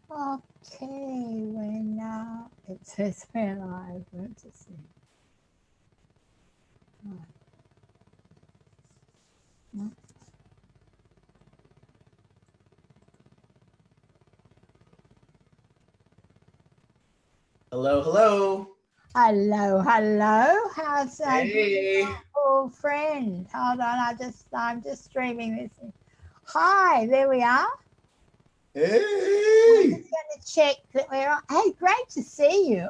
Okay, when it says we're live, let's just see. Right. Mm. Hello, hello. Hello, hello. How's Hey. your old friend? Hold on, I'm just streaming this. Hi, there we are. I'm Hey. just going to check that we're on. Hey, great to see you.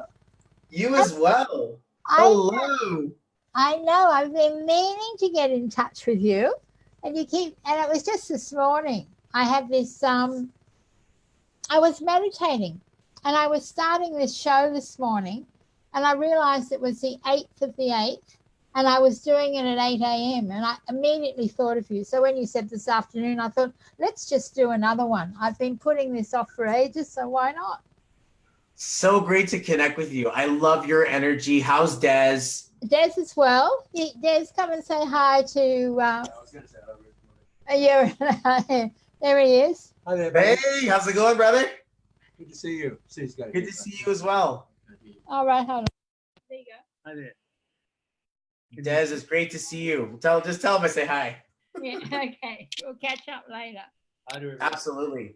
You as well. I Hello. I know. I've been meaning to get in touch with you, and and it was just this morning. I had this. I was meditating, and I was starting this show this morning, and I realized it was the 8th of the 8th, and I was doing it at 8 a.m. And I immediately thought of you. So when you said this afternoon, I thought, let's just do another one. I've been putting this off for ages, so why not? So great to connect with you. I love your energy. How's Des? Des as well. Des, come and say hi to. I was going to say hello. Yeah, there he is. Hi there, buddy. Hey, how's it going, brother? Good to see you. Susie's got Good to see you as well. All right, hold on. There you go. Hi there. Des, it's great to see you. Just tell him I say hi. Yeah, okay. We'll catch up later. Hi to everybody. Absolutely.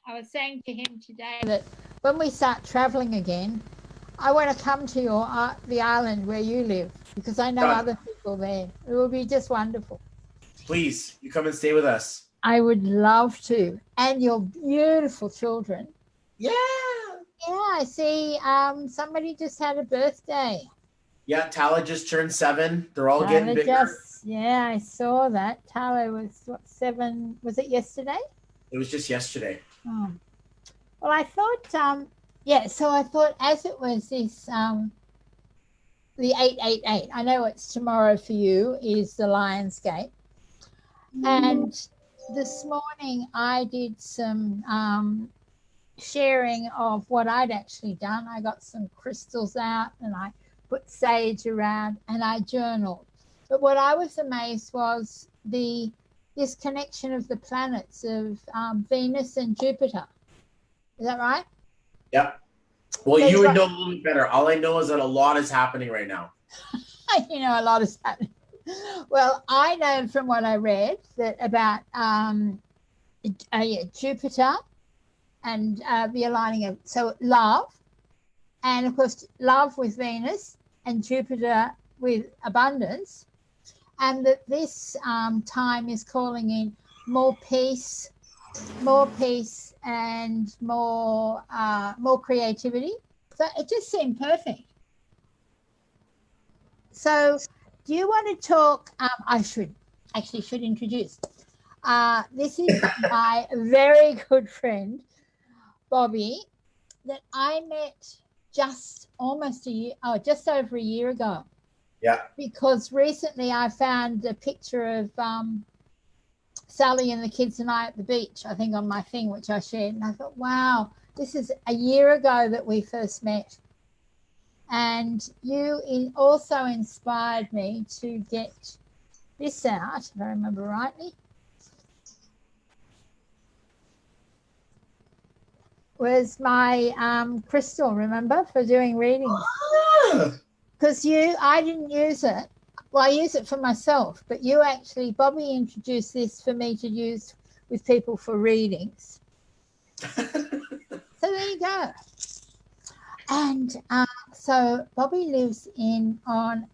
I was saying to him today that when we start traveling again, I want to come to the island where you live because I know Done. other people there. It will be just wonderful. Please, you come and stay with us. I would love to. And your beautiful children. Yeah. Yeah, I see somebody just had a birthday. Yeah, Tala just turned 7. They're all getting bigger. Yeah, I saw that. Tala was, what, 7? Was it yesterday? It was just yesterday. Oh. Well, I thought, yeah, so I thought as it was this, the 888, I know it's tomorrow for you, is the Lionsgate. And this morning I did some sharing of what I'd actually done. I got some crystals out and I put sage around and I journaled. But what I was amazed was this connection of the planets of Venus and Jupiter. Is that right? Yep. Well, So you you would got- know a little bit better. All I know is that a lot is happening right now. You know, a lot is happening. Well, I know from what I read that about Jupiter and the aligning of love, and of course love with Venus and Jupiter with abundance, and that this time is calling in more peace and more creativity. So it just seemed perfect. So do you want to talk? I should introduce. This is my very good friend, Bobby, that I met just almost just over a year ago. Yeah. Because recently I found a picture of Sally and the kids and I at the beach, I think on my thing, which I shared. And I thought, wow, this is a year ago that we first met. And you also inspired me to get this out, if I remember rightly. Was my crystal, remember, for doing readings. Because I didn't use it. Well, I use it for myself, but Bobby introduced this for me to use with people for readings. So there you go. And so Bobby lives on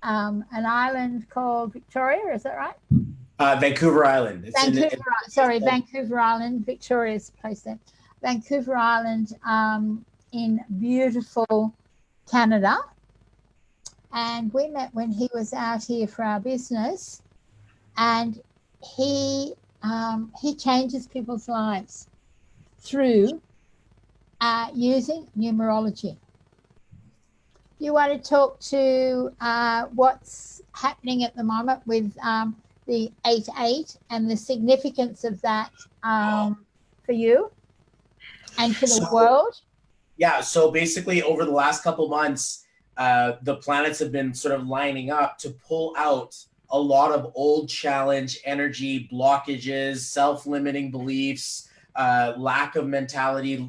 an island called Victoria, is that right? Vancouver Island. Vancouver Island. Victoria's place there. Vancouver Island in beautiful Canada. And we met when he was out here for our business, and he changes people's lives through using numerology. You want to talk to what's happening at the moment with the 8-8 and the significance of that for you and for the world? Yeah, so basically over the last couple months, the planets have been sort of lining up to pull out a lot of old challenge energy, blockages, self-limiting beliefs, lack of mentality,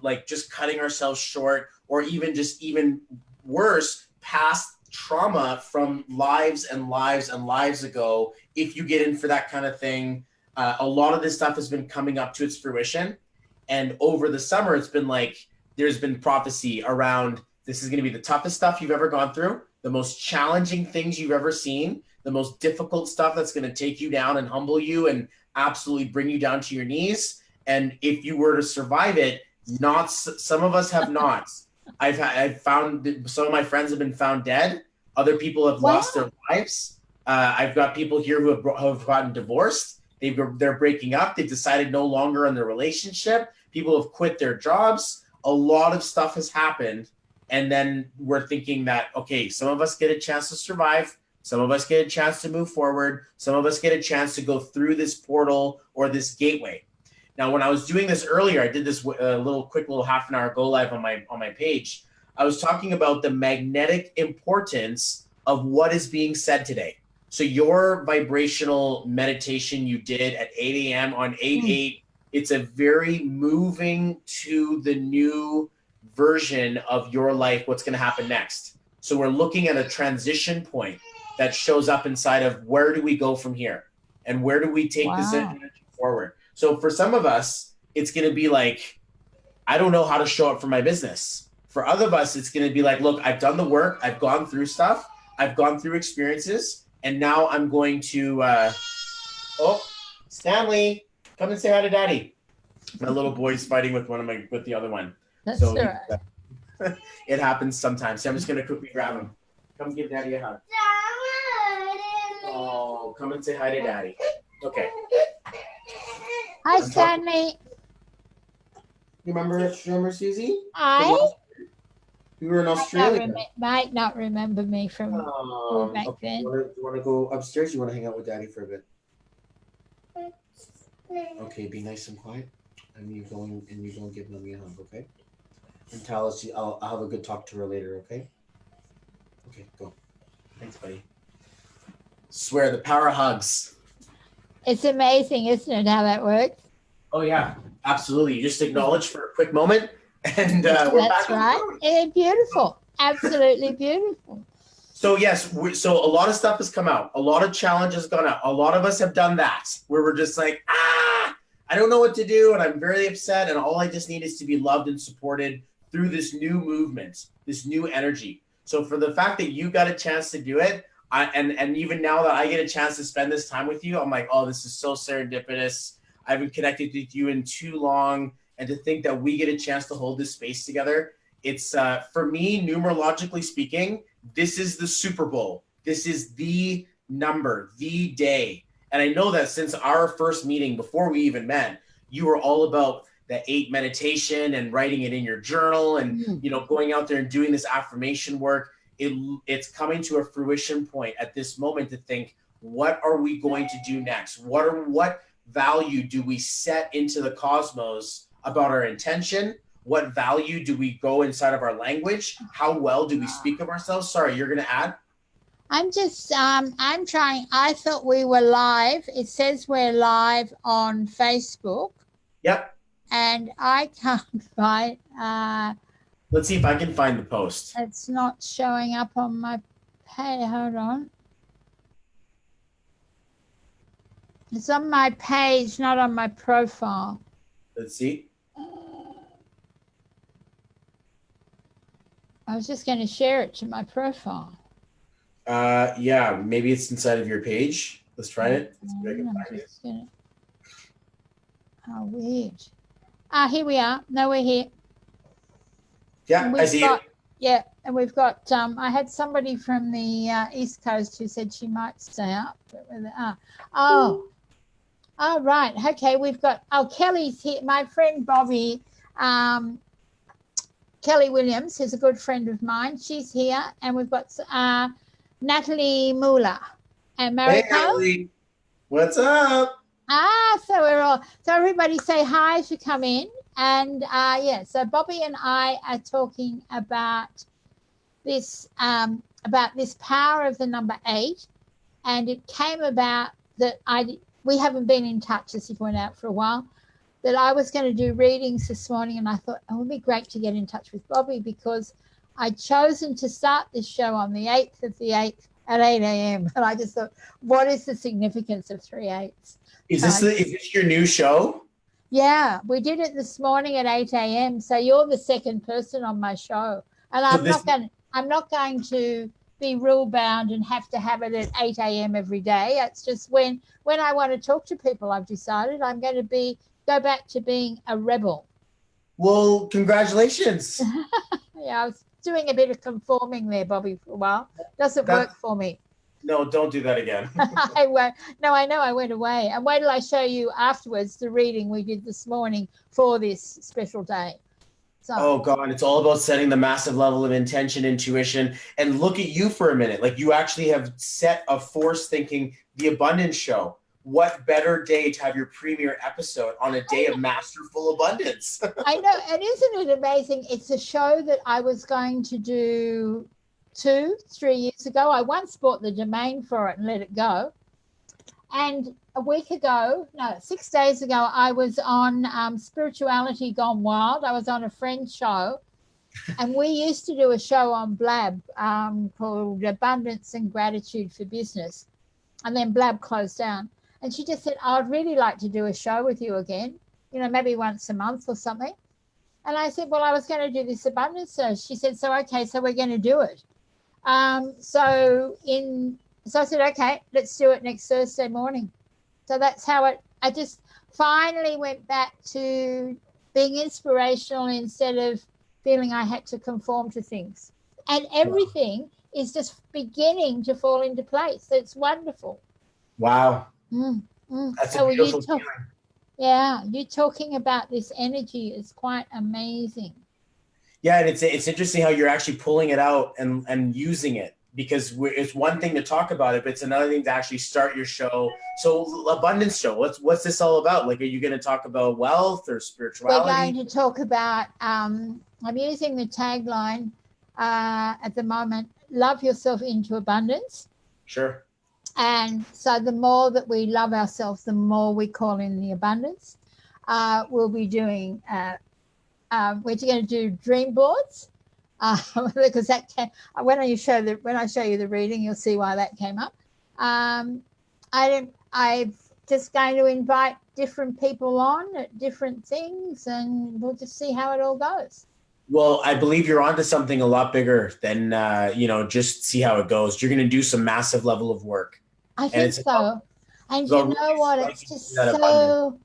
like just cutting ourselves short, or even worse, past trauma from lives and lives and lives ago. If you get in for that kind of thing, a lot of this stuff has been coming up to its fruition. And over the summer, it's been like there's been prophecy around this is going to be the toughest stuff you've ever gone through, the most challenging things you've ever seen, the most difficult stuff that's going to take you down and humble you and absolutely bring you down to your knees. And if you were to survive it, not some of us have not. I've found some of my friends have been found dead. Other people have lost their lives. I've got people here who have gotten divorced. They're breaking up. They've decided no longer in their relationship. People have quit their jobs. A lot of stuff has happened. And then we're thinking that, okay, some of us get a chance to survive. Some of us get a chance to move forward. Some of us get a chance to go through this portal or this gateway. Now, when I was doing this earlier, I did this quick little half an hour go live on my page. I was talking about the magnetic importance of what is being said today. So your vibrational meditation you did at 8 a.m. on 8/8, it's a very moving to the new version of your life, what's going to happen next. So we're looking at a transition point that shows up inside of where do we go from here? And where do we take this energy forward? So for some of us, it's going to be like, I don't know how to show up for my business. For other of us, it's going to be like, look, I've done the work. I've gone through stuff. I've gone through experiences. And now I'm going to, Stanley, come and say hi to Daddy. My little boy's fighting with the other one. That's So right. it happens sometimes. So I'm just going to quickly grab him. Come give Daddy a hug. Oh, come and say hi to Daddy. Okay. Hi, Stanley. You remember Suzie? Hi. We were in Australia. Might not remember me from back then. You want to go upstairs? You want to hang out with Daddy for a bit? Okay, be nice and quiet. And you go and give Mommy a hug, okay? And tell us I'll have a good talk to her later, okay? Okay, go. Thanks, buddy. Swear the power of hugs. It's amazing, isn't it, how that works? Oh yeah, absolutely. You just acknowledge for a quick moment, and we're back. That's right. It's beautiful, absolutely beautiful. So yes, so a lot of stuff has come out. A lot of challenges gone out. A lot of us have done that, where we're just like, I don't know what to do, and I'm very upset, and all I just need is to be loved and supported through this new movement, this new energy. So for the fact that you got a chance to do it, and even now that I get a chance to spend this time with you, I'm like, oh, this is so serendipitous. I haven't connected with you in too long, and to think that we get a chance to hold this space together, it's for me, numerologically speaking, this is the Super Bowl. This is the number, the day. And I know that since our first meeting, before we even met, you were all about the 8 meditation and writing it in your journal and going out there and doing this affirmation work. It's coming to a fruition point at this moment to think, what are we going to do next? What value do we set into the cosmos about our intention? What value do we go inside of our language? How well do we speak of ourselves? Sorry, you're going to add? I'm just, I'm trying. I thought we were live. It says we're live on Facebook. Yep. And I can't find. Let's see if I can find the post. It's not showing up on my page. Hold on. It's on my page, not on my profile. Let's see. I was just going to share it to my profile. Yeah, maybe it's inside of your page. Let's try it. Let's see if I can find it. Oh, weird. Here we are. No, we're here. Yeah, I see it. Yeah, and we've got, I had somebody from the East Coast who said she might stay up. But right. Okay, we've got, Kelly's here. My friend Bobby, Kelly Williams, who's a good friend of mine. She's here. And we've got Natalie Muller and Mariko. Hey, Natalie. What's up? So everybody say hi as you come in. And so Bobby and I are talking about this power of the number 8, and it came about that we haven't been in touch, as you point out, for a while, that I was going to do readings this morning, and I thought it would be great to get in touch with Bobby because I'd chosen to start this show on the 8th of the 8th at 8 a.m. And I just thought, what is the significance of 3/8? Is this your new show? Yeah, we did it this morning at 8 a.m. So you're the second person on my show. And I'm not going to be rule bound and have to have it at 8 a.m. every day. It's just when I want to talk to people, I've decided I'm going to go back to being a rebel. Well, congratulations. Yeah, I was doing a bit of conforming there, Bobby, for a while. Doesn't work for me. No, don't do that again. I won't. No, I know I went away. And wait till I show you afterwards the reading we did this morning for this special day. So, oh God, it's all about setting the massive level of intention, intuition, and look at you for a minute. Like you actually have set a force thinking, the abundance show. What better day to have your premiere episode on a day of masterful abundance? I know. And isn't it amazing? It's a show that I was going to do 2-3 years ago. I once bought the domain for it and let it go. And a week ago, no, 6 days ago, I was on Spirituality Gone Wild. I was on a friend's show. And we used to do a show on Blab called Abundance and Gratitude for Business. And then Blab closed down. And she just said, I'd really like to do a show with you again, maybe once a month or something. And I said, well, I was going to do this abundance. So she said, okay, so we're going to do it. So I said, okay, let's do it next Thursday morning. So that's how I just finally went back to being inspirational instead of feeling I had to conform to things. And everything is just beginning to fall into place. It's wonderful. Wow. That's a beautiful feeling. Yeah, you talking about this energy is quite amazing. Yeah, and it's interesting how you're actually pulling it out and using it, because it's one thing to talk about it, but it's another thing to actually start your show. So abundance show, what's this all about? Like, are you going to talk about wealth or spirituality? We're going to talk about, I'm using the tagline at the moment, love yourself into abundance. Sure. And so the more that we love ourselves, the more we call in the abundance. We'll be doing, we're going to do dream boards because that when I show you the reading, you'll see why that came up. I'm just going to invite different people on at different things, and we'll just see how it all goes. Well, I believe you're onto something a lot bigger than, just see how it goes. You're going to do some massive level of work. I think so. And you know what? It's just so,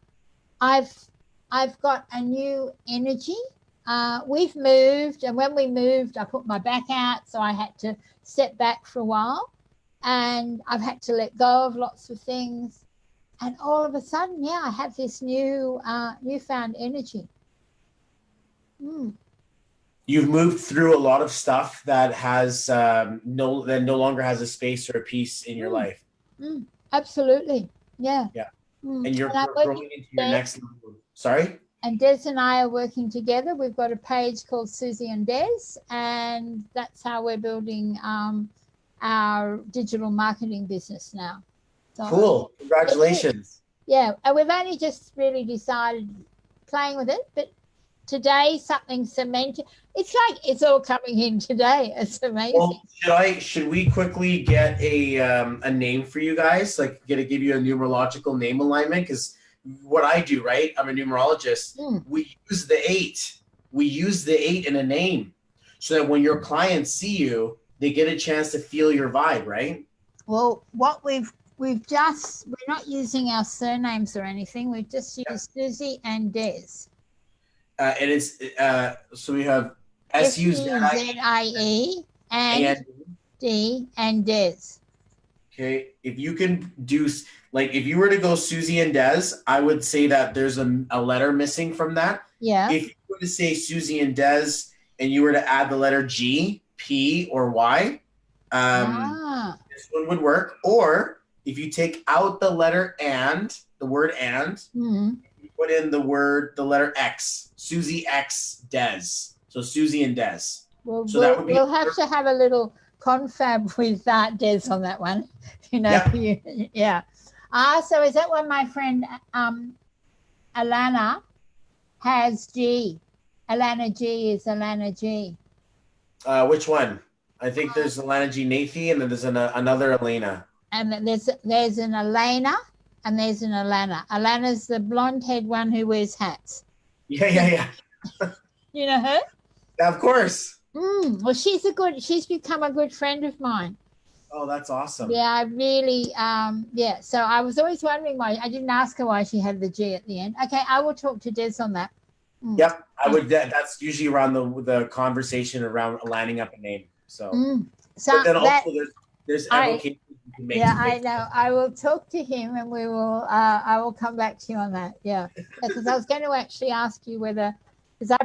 I've got a new energy. We've moved, and when we moved, I put my back out, so I had to step back for a while, and I've had to let go of lots of things. And all of a sudden, I have this newfound energy. You've moved through a lot of stuff that has no longer has a space or a piece in your life. Absolutely. Yeah. And you're growing into your next level. Sorry? And Des and I are working together. We've got a page called Suzie and Des, and that's how we're building our digital marketing business now. So, cool. Congratulations. Yeah. And we've only just really decided playing with it, but today something cemented. It's like it's all coming in today. It's amazing. Well, should we quickly get a name for you guys? Like, give you a numerological name alignment? Because what I do, right? I'm a numerologist. We use the 8. We use the 8 in a name, so that when your clients see you, they get a chance to feel your vibe, right? Well, what we're not using our surnames or anything. We've just used Suzie and Des. And it's so we have Suzie and D and Des. Okay, if you can do, like, if you were to go Suzie and Des, I would say that there's a letter missing from that. Yeah. If you were to say Suzie and Des and you were to add the letter G, P, or Y, this one would work. Or if you take out the letter and, the word and, you put in the letter X, Suzie X Des. So Suzie and Des. Well, so that would be we'll have to have a little confab with Des on that one. So is that one my friend Alana has G. Alana G is Alana G. Which one? I think there's Alana G. Nathy, and then there's another Elena. And there's an Elena and there's an Alana. Alana's the blonde-haired one who wears hats. Yeah. You know her? Of course. Well, she's become a good friend of mine. Oh, that's awesome. Yeah, I really, yeah. So I was always wondering why. I didn't ask her why she had the G at the end. Okay, I will talk to Des on that. Yep, I would. That's usually around the conversation around lining up a name. So, so but then also there's evocations you can make. Yeah, I know. I will talk to him, and we will. I will come back to you on that. Yeah, because I was going to actually ask you whether, because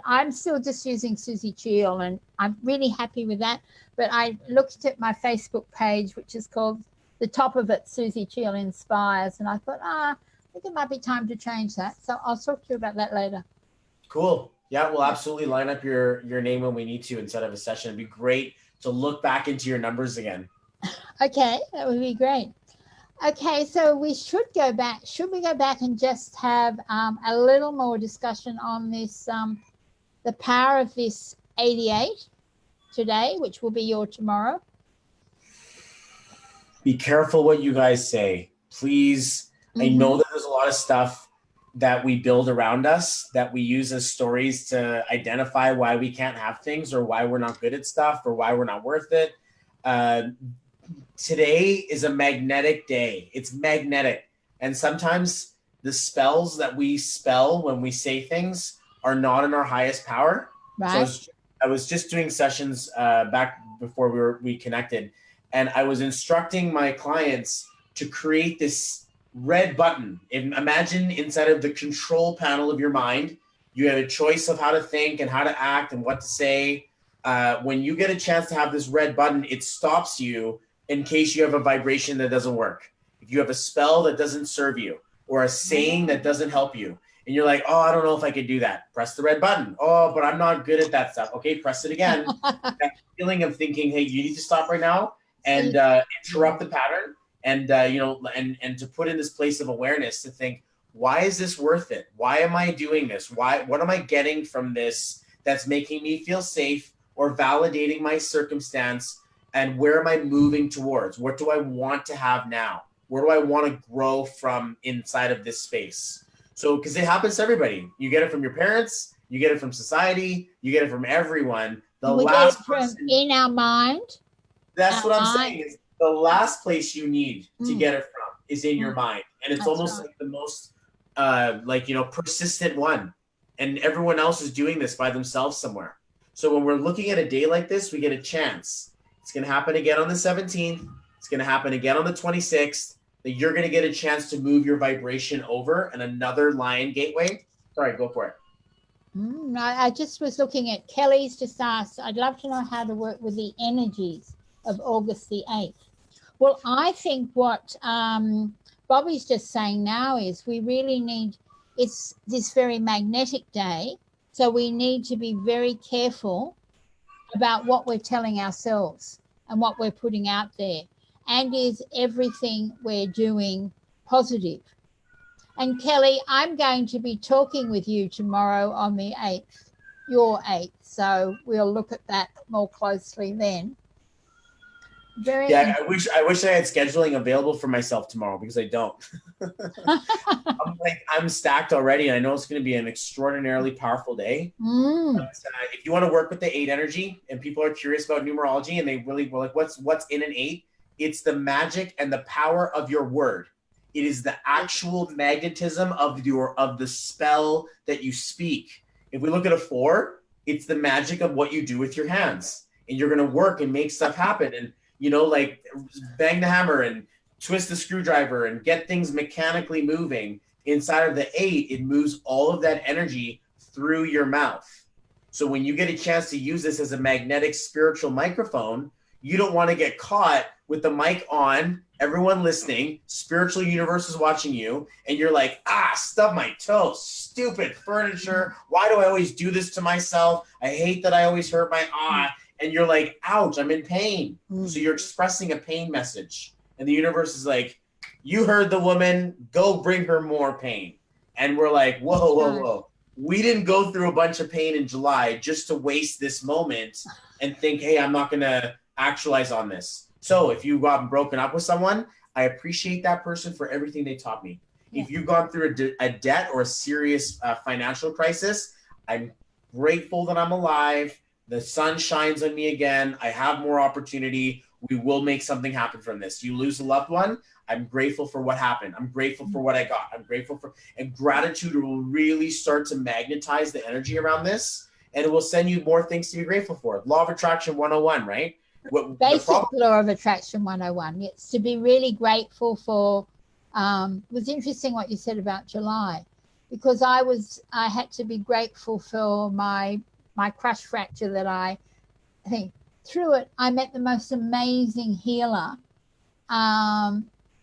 I'm still just using Suzie Cheel, and I'm really happy with that. But I looked at my Facebook page, which is called the top of it, Suzie Cheel Inspires, and I thought, I think it might be time to change that. So I'll talk to you about that later. Cool. Yeah, we'll absolutely line up your name when we need to instead of a session. It'd be great to look back into your numbers again. Okay, that would be great. Okay, so we should go back. Should we go back and just have a little more discussion on this, the power of this 88 today, which will be your tomorrow? Be careful what you guys say, please. I know that there's a lot of stuff that we build around us that we use as stories to identify why we can't have things or why we're not good at stuff or why we're not worth it. Today is a magnetic day. It's magnetic. And sometimes the spells that we spell when we say things are not in our highest power. Right. So I was just doing sessions back before we connected, and I was instructing my clients to create this red button. Imagine inside of the control panel of your mind, you have a choice of how to think and how to act and what to say. When you get a chance to have this red button, it stops you in case you have a vibration that doesn't work. If you have a spell that doesn't serve you or a saying that doesn't help you, and you're like, I don't know if I could do that. Press the red button. But I'm not good at that stuff. Okay, press it again. That feeling of thinking, hey, you need to stop right now and interrupt the pattern. And and to put in this place of awareness to think, why is this worth it? Why am I doing this? What am I getting from this that's making me feel safe or validating my circumstance? And where am I moving towards? What do I want to have now? Where do I want to grow from inside of this space? So, because it happens to everybody. You get it from your parents, you get it from society, you get it from everyone. We get it from in our mind. That's what I'm saying is the last place you need to get it from is in your mind. And it's almost like the most persistent one. And everyone else is doing this by themselves somewhere. So when we're looking at a day like this, we get a chance. It's going to happen again on the 17th. It's going to happen again on the 26th. That you're going to get a chance to move your vibration over and another lion gateway. Sorry, go for it. I just was looking at Kelly's just asked, I'd love to know how to work with the energies of August the 8th. Well, I think what Bobby's just saying now is we really need, it's this very magnetic day. So we need to be very careful about what we're telling ourselves and what we're putting out there. And is everything we're doing positive? And Kelly, I'm going to be talking with you tomorrow on the 8th, your 8th. So we'll look at that more closely then. I wish I had scheduling available for myself tomorrow because I don't. I'm stacked already, and I know it's going to be an extraordinarily powerful day. But, if you want to work with the 8 energy, and people are curious about numerology, and they really were like, what's in an 8? It's the magic and the power of your word. It is the actual magnetism of the spell that you speak. If we look at a 4, it's the magic of what you do with your hands, and you're going to work and make stuff happen, and like bang the hammer and twist the screwdriver and get things mechanically moving. Inside of the 8, it moves all of that energy through your mouth. So when you get a chance to use this as a magnetic spiritual microphone, you don't want to get caught with the mic on, everyone listening, spiritual universe is watching you, and you're like, stub my toe, stupid furniture. Why do I always do this to myself? I hate that I always hurt my and you're like, ouch, I'm in pain. So you're expressing a pain message. And the universe is like, you heard the woman, go bring her more pain. and we're like, whoa. We didn't go through a bunch of pain in July just to waste this moment and think, hey, I'm not going to actualize on this. So if you've gotten broken up with someone, I appreciate that person for everything they taught me. Yeah. If you've gone through a debt or a serious financial crisis, I'm grateful that I'm alive. The sun shines on me again. I have more opportunity. We will make something happen from this. You lose a loved one, I'm grateful for what happened. I'm grateful for what I got. I'm grateful for, and gratitude will really start to magnetize the energy around this, and it will send you more things to be grateful for. Law of Attraction 101, right? Basic Law of Attraction 101. It's to be really grateful for. It was interesting what you said about July, because I had to be grateful for my crush fracture that I think through it, I met the most amazing healer.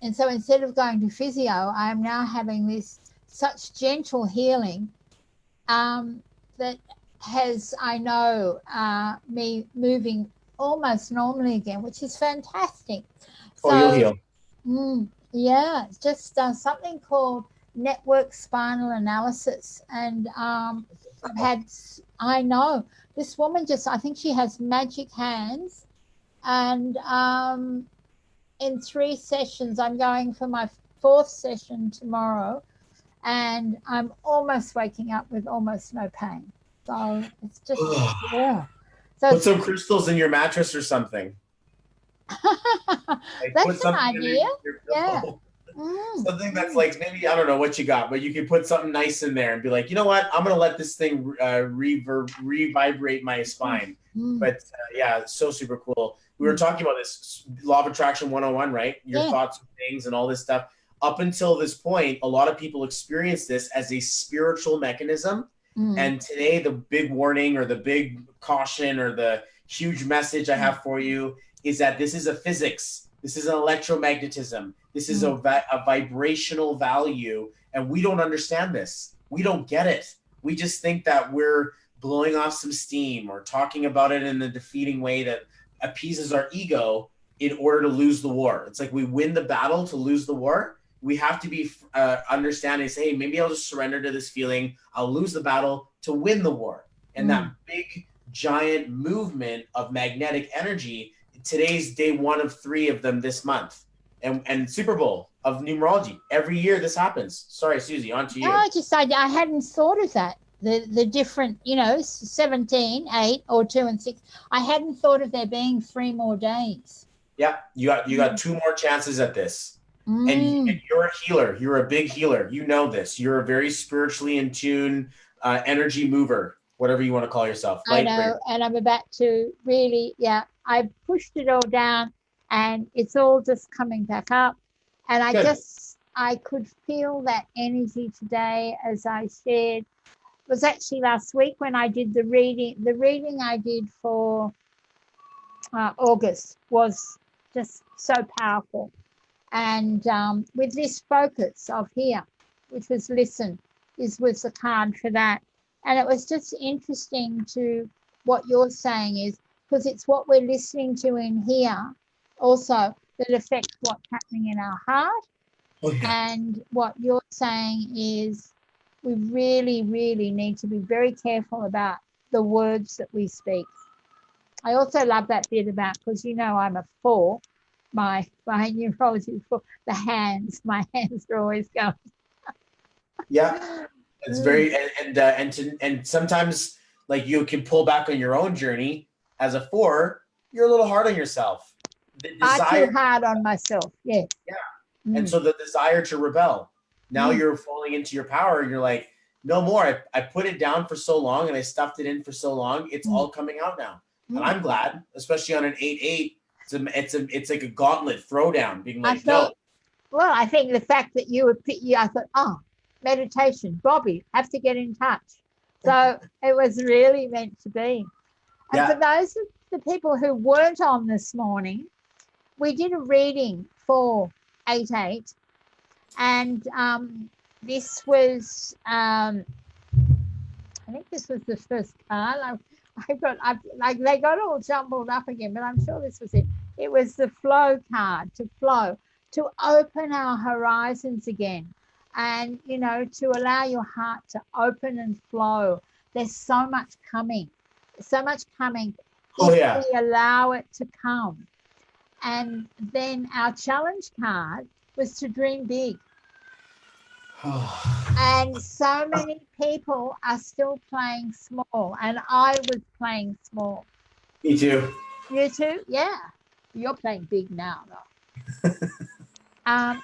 And so instead of going to physio, I am now having this such gentle healing that has, I know, me moving almost normally again, which is fantastic. So, you'll heal. Yeah, it's just something called network spinal analysis. And I've had, I know, this woman just, I think she has magic hands. And in 3 sessions, I'm going for my 4th session tomorrow, and I'm almost waking up with almost no pain. So it's just, yeah. So put some crystals in your mattress or something. That's an idea. Yeah. Something that's like, maybe, I don't know what you got, but you can put something nice in there and be like, you know what, I'm going to let this thing revibrate my spine. But yeah, it's so super cool. We were talking about this Law of Attraction 101, right? Your thoughts and things and all this stuff. Up until this point, a lot of people experience this as a spiritual mechanism. And today, the big warning or the big caution or the huge message I have for you is that this is a physics. This is an electromagnetism. This is a vibrational value. And we don't understand this. We don't get it. We just think that we're blowing off some steam or talking about it in a defeating way that appeases our ego in order to lose the war. It's like we win the battle to lose the war. We have to be understanding, say, hey, maybe I'll just surrender to this feeling. I'll lose the battle to win the war. And that big, giant movement of magnetic energy, today's day 1 of 3 of them this month. And Super Bowl of numerology. Every year this happens. Sorry, Suzie, on to you. No, I hadn't thought of that. The different, 17, 8, or 2 and 6. I hadn't thought of there being 3 more days. Yeah, you got 2 more chances at this. And you're a healer. You're a big healer. You know this. You're a very spiritually in tune, energy mover, whatever you want to call yourself. I know, and I'm about to really, I pushed it all down, and it's all just coming back up. And I could feel that energy today as I shared. It was actually last week when I did the reading. The reading I did for August was just so powerful. And with this focus of here, which was listen, was the card for that. And it was just interesting to what you're saying is, because it's what we're listening to in here also that affects what's happening in our heart. And what you're saying is we really, really need to be very careful about the words that we speak. I also love that bit about, because I'm a 4. My neurology for the hands. My hands are always going. Yeah, it's very and sometimes like you can pull back on your own journey. As a 4, you're a little hard on yourself. I'm too hard on myself. Yeah. And so the desire to rebel. Now you're falling into your power, and you're like, no more. I put it down for so long, and I stuffed it in for so long. It's all coming out now, and I'm glad, especially on an 8/8. It's like a gauntlet throwdown, being like, no. Well, I think the fact that I thought, meditation, Bobby, have to get in touch. So it was really meant to be. And for those of the people who weren't on this morning, we did a reading for 8/8, and this was, I think this was the first card. They got all jumbled up again, but I'm sure this was it. It was the flow card, to flow, to open our horizons again. and to allow your heart to open and flow. There's so much coming, Oh if yeah. we allow it to come. And then our challenge card was to dream big. And so many people are still playing small, and I was playing small. Me too. You too? Yeah. You're playing big now, though.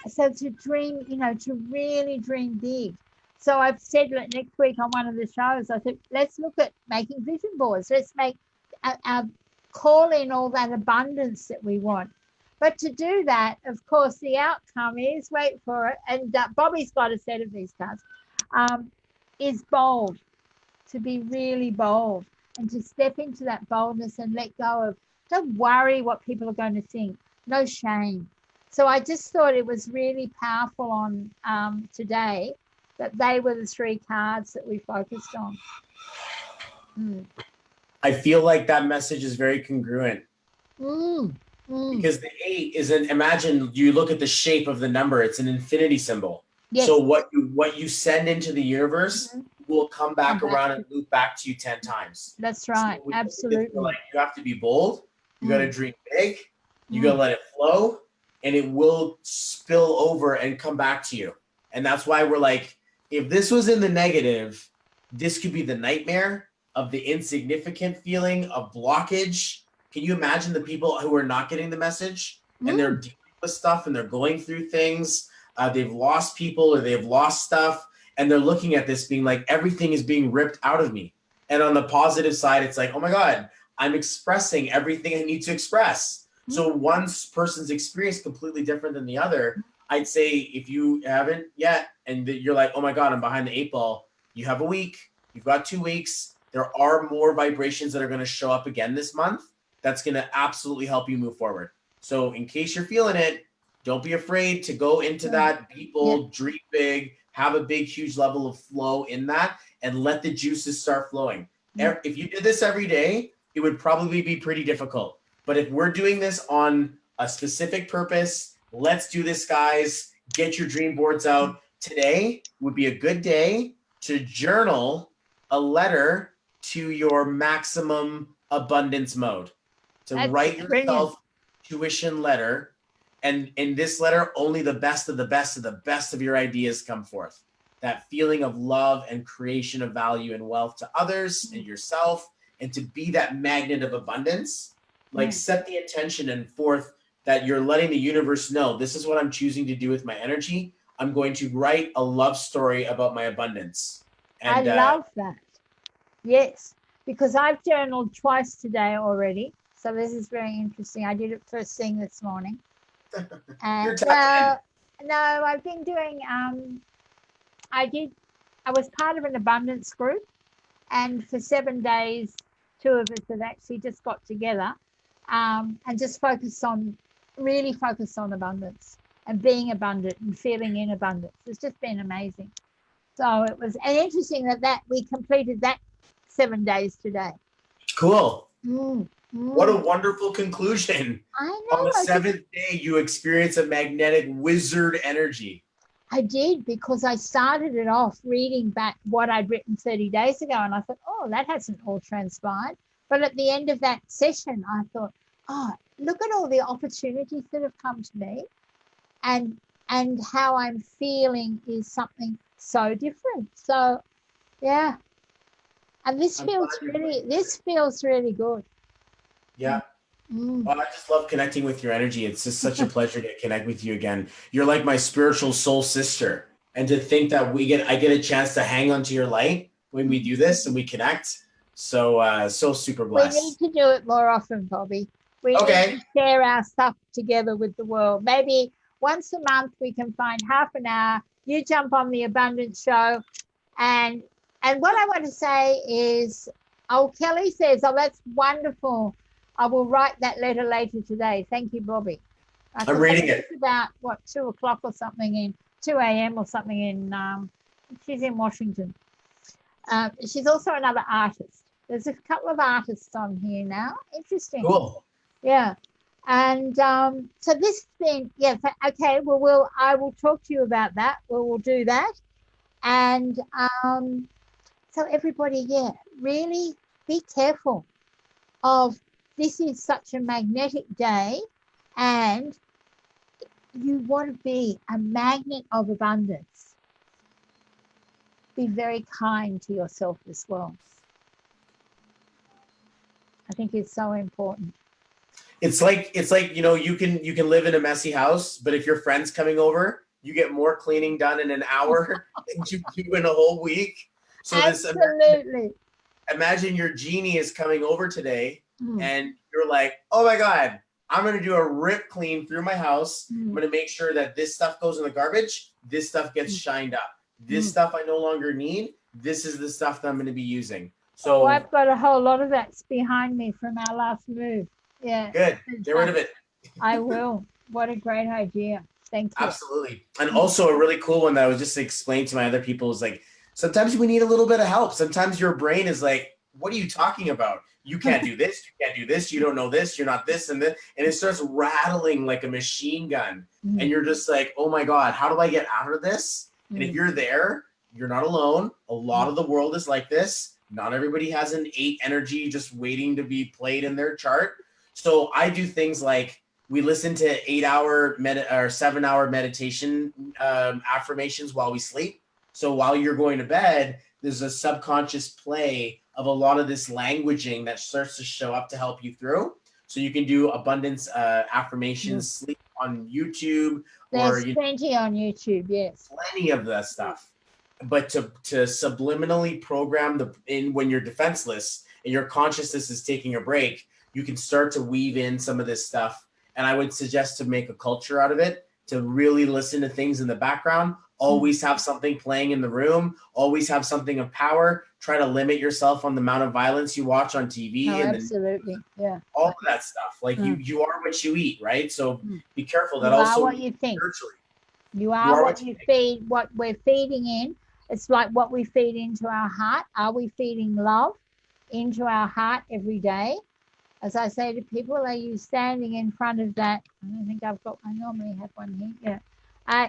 So to dream, to really dream big. So I've said next week on one of the shows, I said, let's look at making vision boards. Let's make call in all that abundance that we want. But to do that, of course, the outcome is, wait for it, and Bobby's got a set of these cards, is bold, to be really bold and to step into that boldness and let go of, don't worry what people are going to think, no shame. So I just thought it was really powerful on today that they were the 3 cards that we focused on. I feel like that message is very congruent. Because the 8 is imagine you look at the shape of the number, it's an infinity symbol. Yes. So what you send into the universe will come back around and loop back to you 10 times. That's right. So absolutely. Like, you have to be bold, you got to dream big, you got to let it flow, and it will spill over and come back to you. And that's why we're like, if this was in the negative, this could be the nightmare of the insignificant feeling of blockage. Can you imagine the people who are not getting the message and they're dealing with stuff and they're going through things, they've lost people or they've lost stuff, and they're looking at this being like, everything is being ripped out of me. And on the positive side, it's like, oh my God, I'm expressing everything I need to express. So one person's experience completely different than the other. I'd say if you haven't yet and you're like, oh my God, I'm behind the 8 ball, you have a week, you've got 2 weeks. There are more vibrations that are going to show up again this month. That's going to absolutely help you move forward. So in case you're feeling it, don't be afraid to go into that, be bold, dream big, have a big, huge level of flow in that, and let the juices start flowing. If you did this every day, it would probably be pretty difficult. But if we're doing this on a specific purpose, let's do this, guys. Get your dream boards out. Today would be a good day to journal a letter to your maximum abundance mode. To write yourself tuition letter, and in this letter, only the best of the best of the best of your ideas come forth. That feeling of love and creation of value and wealth to others and yourself, and to be that magnet of abundance. Like set the intention and forth that you're letting the universe know, this is what I'm choosing to do with my energy. I'm going to write a love story about my abundance. And I love that. Yes, because I've journaled twice today already. So this is very interesting. I did it first thing this morning. And no, I've been doing, I was part of an abundance group, and for 7 days, 2 of us have actually just got together and just really focused on abundance and being abundant and feeling in abundance. It's just been amazing. So it was interesting that we completed that 7 days today. Cool. What a wonderful conclusion. I know. On the 7th day, you experience a magnetic wizard energy. I did, because I started it off reading back what I'd written 30 days ago, and I thought, oh, that hasn't all transpired. But at the end of that session, I thought, oh, look at all the opportunities that have come to me, and how I'm feeling is something so different. So, yeah. And this feels really good. Yeah. Well, I just love connecting with your energy. It's just such a pleasure to connect with you again. You're like my spiritual soul sister. And to think that I get a chance to hang onto your light when we do this and we connect. So super blessed. We need to do it more often, Bobby. We need to share our stuff together with the world. Maybe once a month we can find half an hour. You jump on the Abundance Show. And what I want to say is, Kelly says, oh, that's wonderful. I will write that letter later today. Thank you, Bobby. I'm reading it. It's about, 2 o'clock or something 2 a.m. or something in, she's in Washington. She's also another artist. There's a couple of artists on here now. Interesting. Cool. Yeah. And so this thing, yeah, okay. Well, I will talk to you about that. We'll do that. And so everybody, yeah, really be careful of this is such a magnetic day, and you want to be a magnet of abundance. Be very kind to yourself as well. I think it's so important. It's like you can live in a messy house, but if your friend's coming over, you get more cleaning done in an hour than you do in a whole week. So Absolutely. imagine your genie is coming over today, and you're like, oh my God, I'm gonna do a rip clean through my house. I'm gonna make sure that this stuff goes in the garbage, this stuff gets shined up. This stuff I no longer need. This is the stuff that I'm gonna be using. So I've got a whole lot of that's behind me from our last move. Yeah. Good. Get rid of it. I will. What a great idea. Thank you. Absolutely. And also a really cool one that I was just explaining to my other people is like, sometimes we need a little bit of help. Sometimes your brain is like, what are you talking about? You can't do this. You can't do this. You don't know this. You're not this and this. And it starts rattling like a machine gun. And you're just like, oh my God, how do I get out of this? And if you're there, you're not alone. A lot of the world is like this. Not everybody has an 8 energy just waiting to be played in their chart. So I do things like we listen to 8-hour or 7-hour meditation affirmations while we sleep. So while you're going to bed, there's a subconscious play of a lot of this languaging that starts to show up to help you through. So you can do abundance affirmations, sleep on YouTube. There's plenty on YouTube, yes. Plenty of that stuff. But to subliminally program when you're defenseless and your consciousness is taking a break, you can start to weave in some of this stuff. And I would suggest to make a culture out of it, to really listen to things in the background, always have something playing in the room, always have something of power, try to limit yourself on the amount of violence you watch on TV. And absolutely, yeah. All of that stuff. Like you are what you eat, right? So be careful. That you also are what you think. Spiritually. You are what you feed, what we're feeding in. It's like what we feed into our heart. Are we feeding love into our heart every day? As I say to people, are you standing in front of that? I don't think I normally have one here. Yeah.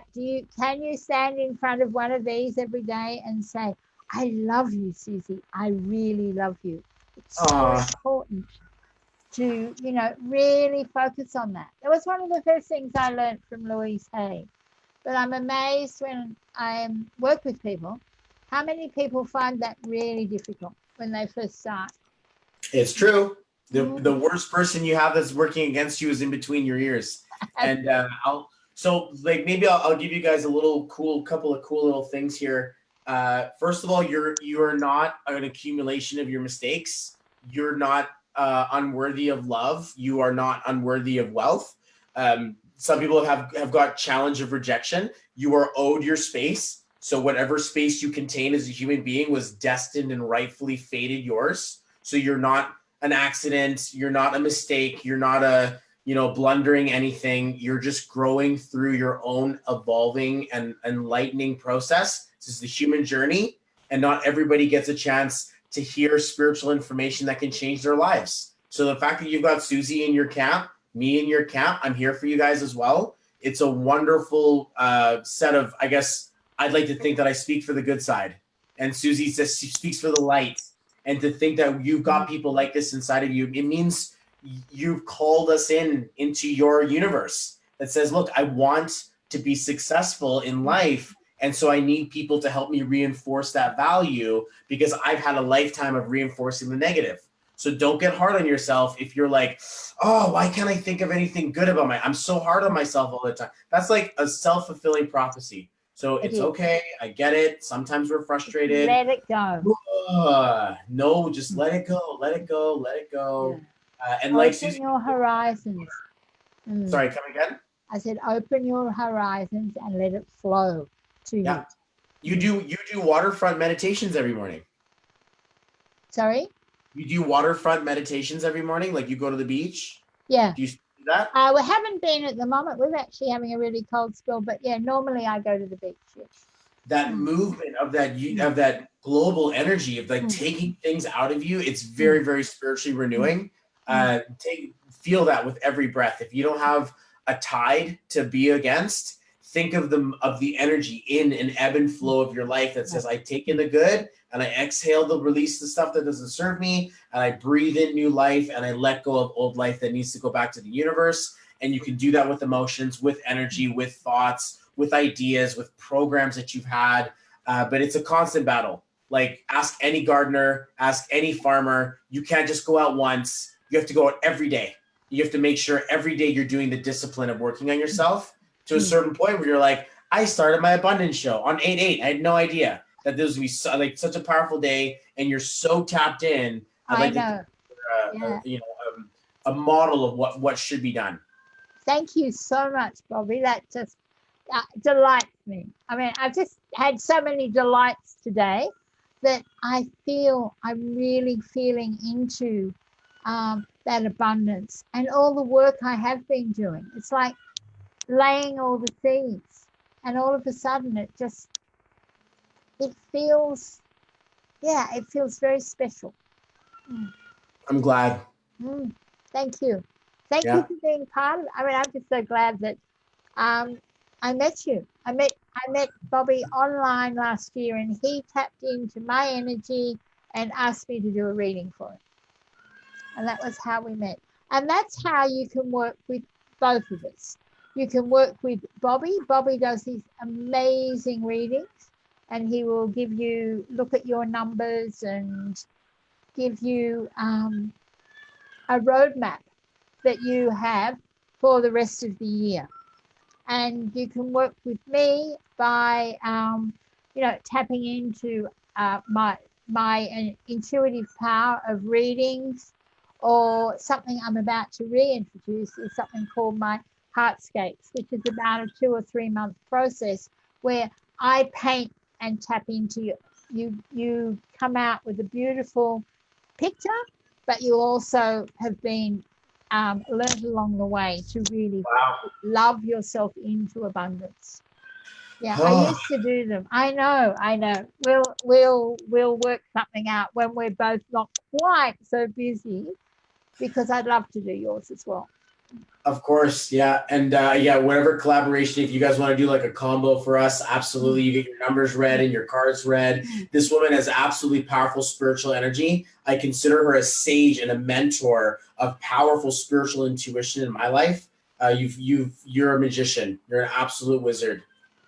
Can you stand in front of one of these every day and say, I love you, Suzie. I really love you. It's so important to, really focus on that. That was one of the first things I learned from Louise Hay. But I'm amazed when I work with people, how many people find that really difficult when they first start. It's true. The worst person you have that's working against you is in between your ears. And maybe I'll give you guys a couple of cool little things here. First of all, you are not an accumulation of your mistakes. You're not unworthy of love. You are not unworthy of wealth. Some people have got challenge of rejection. You are owed your space. So whatever space you contain as a human being was destined and rightfully fated yours. So you're not an accident. You're not a mistake. You're not a blundering anything. You're just growing through your own evolving and enlightening process. This is the human journey, and not everybody gets a chance to hear spiritual information that can change their lives. So the fact that you've got Suzie in your camp, me in your camp, I'm here for you guys as well. It's a wonderful set of, I guess, I'd like to think that I speak for the good side, and Suzie says she speaks for the light. And to think that you've got people like this inside of you, it means you've called us into your universe that says, look, I want to be successful in life. And so I need people to help me reinforce that value because I've had a lifetime of reinforcing the negative. So don't get hard on yourself if you're like, oh, why can't I think of anything good about I'm so hard on myself all the time. That's like a self-fulfilling prophecy. So it's okay. I get it. Sometimes we're frustrated. Let it go. No, just let it go. Let it go. Let it go. Yeah. And like Suzie, your horizons. Sorry, come again? I said, open your horizons and let it flow to you. You do waterfront meditations every morning. Sorry? You do waterfront meditations every morning? Like you go to the beach? Yeah. Do you do that? We haven't been at the moment. We're actually having a really cold spell, but yeah, normally I go to the beach. Yes. That movement of that global energy of like taking things out of you, it's very, very spiritually renewing. Feel that with every breath. If you don't have a tide to be against, think of the energy in an ebb and flow of your life that says, I take in the good and I exhale to release the stuff that doesn't serve me, and I breathe in new life and I let go of old life that needs to go back to the universe. And you can do that with emotions, with energy, with thoughts, with ideas, with programs that you've had. But it's a constant battle. Like, ask any gardener, ask any farmer. You can't just go out once. You have to go out every day. You have to make sure every day you're doing the discipline of working on yourself to a certain point where you're like, I started my abundance show on 8/8. I had no idea that this would be such a powerful day, and you're so tapped in. I know. A model of what should be done. Thank you so much, Bobby. That just delights me. I mean, I've just had so many delights today that I feel I'm really feeling into that abundance and all the work I have been doing. It's like laying all the seeds, and all of a sudden it feels very special. I'm glad. Thank you. Thank you for being part of it. I mean, I'm just so glad that I met you. I met Bobby online last year, and he tapped into my energy and asked me to do a reading for him. And that was how we met. And that's how you can work with both of us. You can work with Bobby. Bobby does these amazing readings, and he will look at your numbers and give you a roadmap that you have for the rest of the year. And you can work with me by tapping into my intuitive power of readings, or something I'm about to reintroduce is something called my Heartscapes, which is about a 2 or 3 month process where I paint and tap into you come out with a beautiful picture, but you also have been learned along the way to really love yourself into abundance. Yeah, I used to do them. I know. We'll work something out when we're both not quite so busy, because I'd love to do yours as well. Of course, yeah. And whatever collaboration, if you guys want to do like a combo for us, absolutely. You get your numbers read and your cards read. This woman has absolutely powerful spiritual energy. I consider her a sage and a mentor of powerful spiritual intuition in my life. You're a magician. You're an absolute wizard.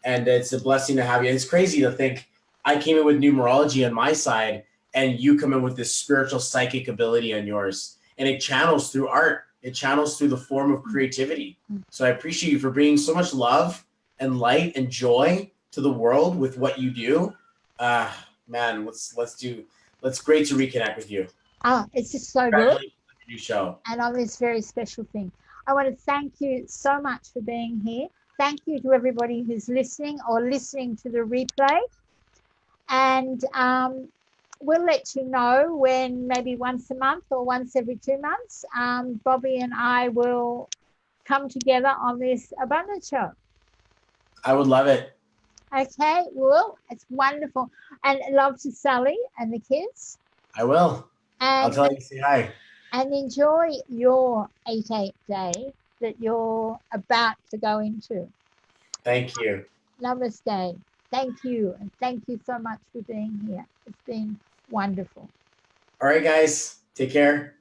And it's a blessing to have you. And it's crazy to think I came in with numerology on my side, and you come in with this spiritual psychic ability on yours. And it channels through art. It channels through the form of creativity. So I appreciate you for bringing so much love and light and joy to the world with what you do. Man, it's great to reconnect with you. It's just so good. New show. And on this very special thing, I want to thank you so much for being here. Thank you to everybody who's listening or listening to the replay. And we'll let you know when, maybe once a month or once every 2 months, Bobby and I will come together on this abundance show. I would love it. Okay, well, it's wonderful. And love to Sally and the kids. I will. And I'll tell you to say hi. And enjoy your 8/8 day that you're about to go into. Thank you. Namaste. Thank you. And thank you so much for being here. It's been wonderful. All right, guys. Take care.